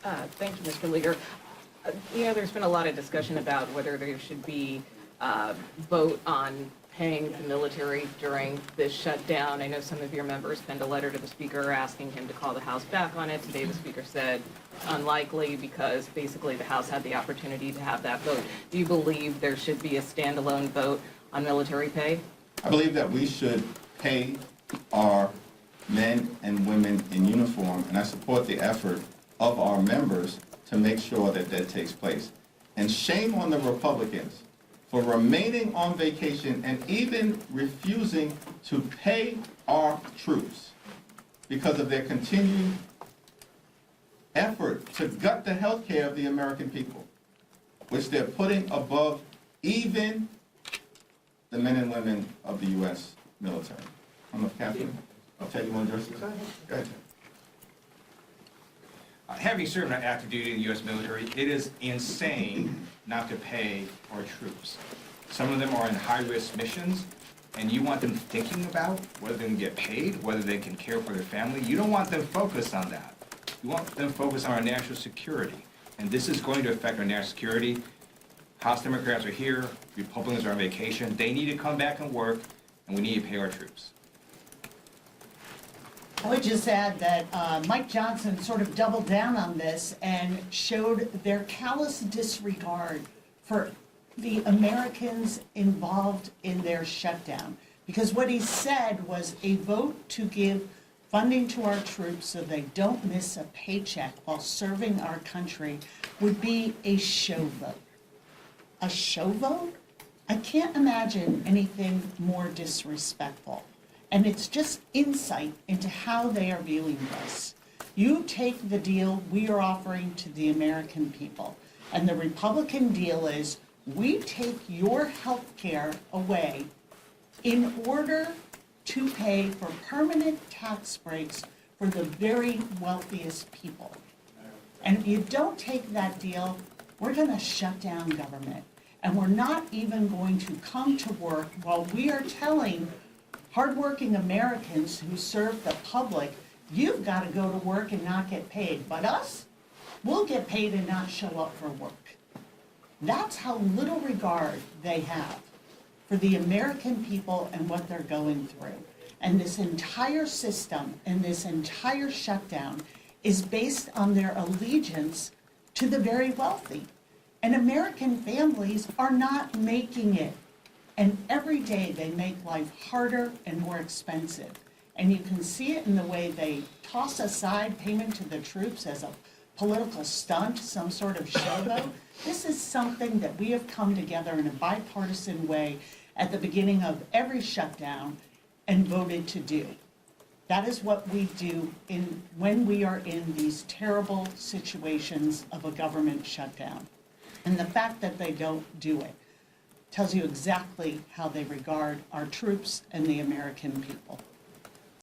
Thank you, Mr. Leader. There's been a lot of discussion about whether there should be vote on paying the military during this shutdown. I know some of your members sent a letter to the Speaker asking him to call the House back on it. Today, the Speaker said unlikely because basically the House had the opportunity to have that vote. Do you believe there should be a standalone vote on military pay? I believe that we should pay our men and women in uniform, and I support the effort of our members to make sure that that takes place. And shame on the Republicans for remaining on vacation and even refusing to pay our troops because of their continued effort to gut the health care of the American people, which they're putting above even the men and women of the U.S. military. I don't know if Catherine, I'll tell you one, Joseph. Go ahead. Having served on active duty in the U.S. military, it is insane not to pay our troops. Some of them are in high-risk missions, and you want them thinking about whether they can get paid, whether they can care for their family. You don't want them focused on that. You want them focused on our national security. And this is going to affect our national security. House Democrats are here, Republicans are on vacation. They need to come back and work, and we need to pay our troops. I would just add that Mike Johnson sort of doubled down on this and showed their callous disregard for the Americans involved in their shutdown. Because what he said was a vote to give funding to our troops so they don't miss a paycheck while serving our country would be a show vote. A show vote? I can't imagine anything more disrespectful. And it's just insight into how they are viewing this. You take the deal we are offering to the American people, and the Republican deal is we take your health care away in order to pay for permanent tax breaks for the very wealthiest people. And if you don't take that deal, we're going to shut down government. And we're not even going to come to work while we are telling hardworking Americans who serve the public, you've got to go to work and not get paid. But us, we'll get paid and not show up for work. That's how little regard they have for the American people and what they're going through. And this entire system and this entire shutdown is based on their allegiance to the very wealthy. And American families are not making it. And every day they make life harder and more expensive. And you can see it in the way they toss aside payment to the troops as a political stunt, some sort of show vote. This is something that we have come together in a bipartisan way at the beginning of every shutdown and voted to do. That is what we do when we are in these terrible situations of a government shutdown. And the fact that they don't do it tells you exactly how they regard our troops and the American people.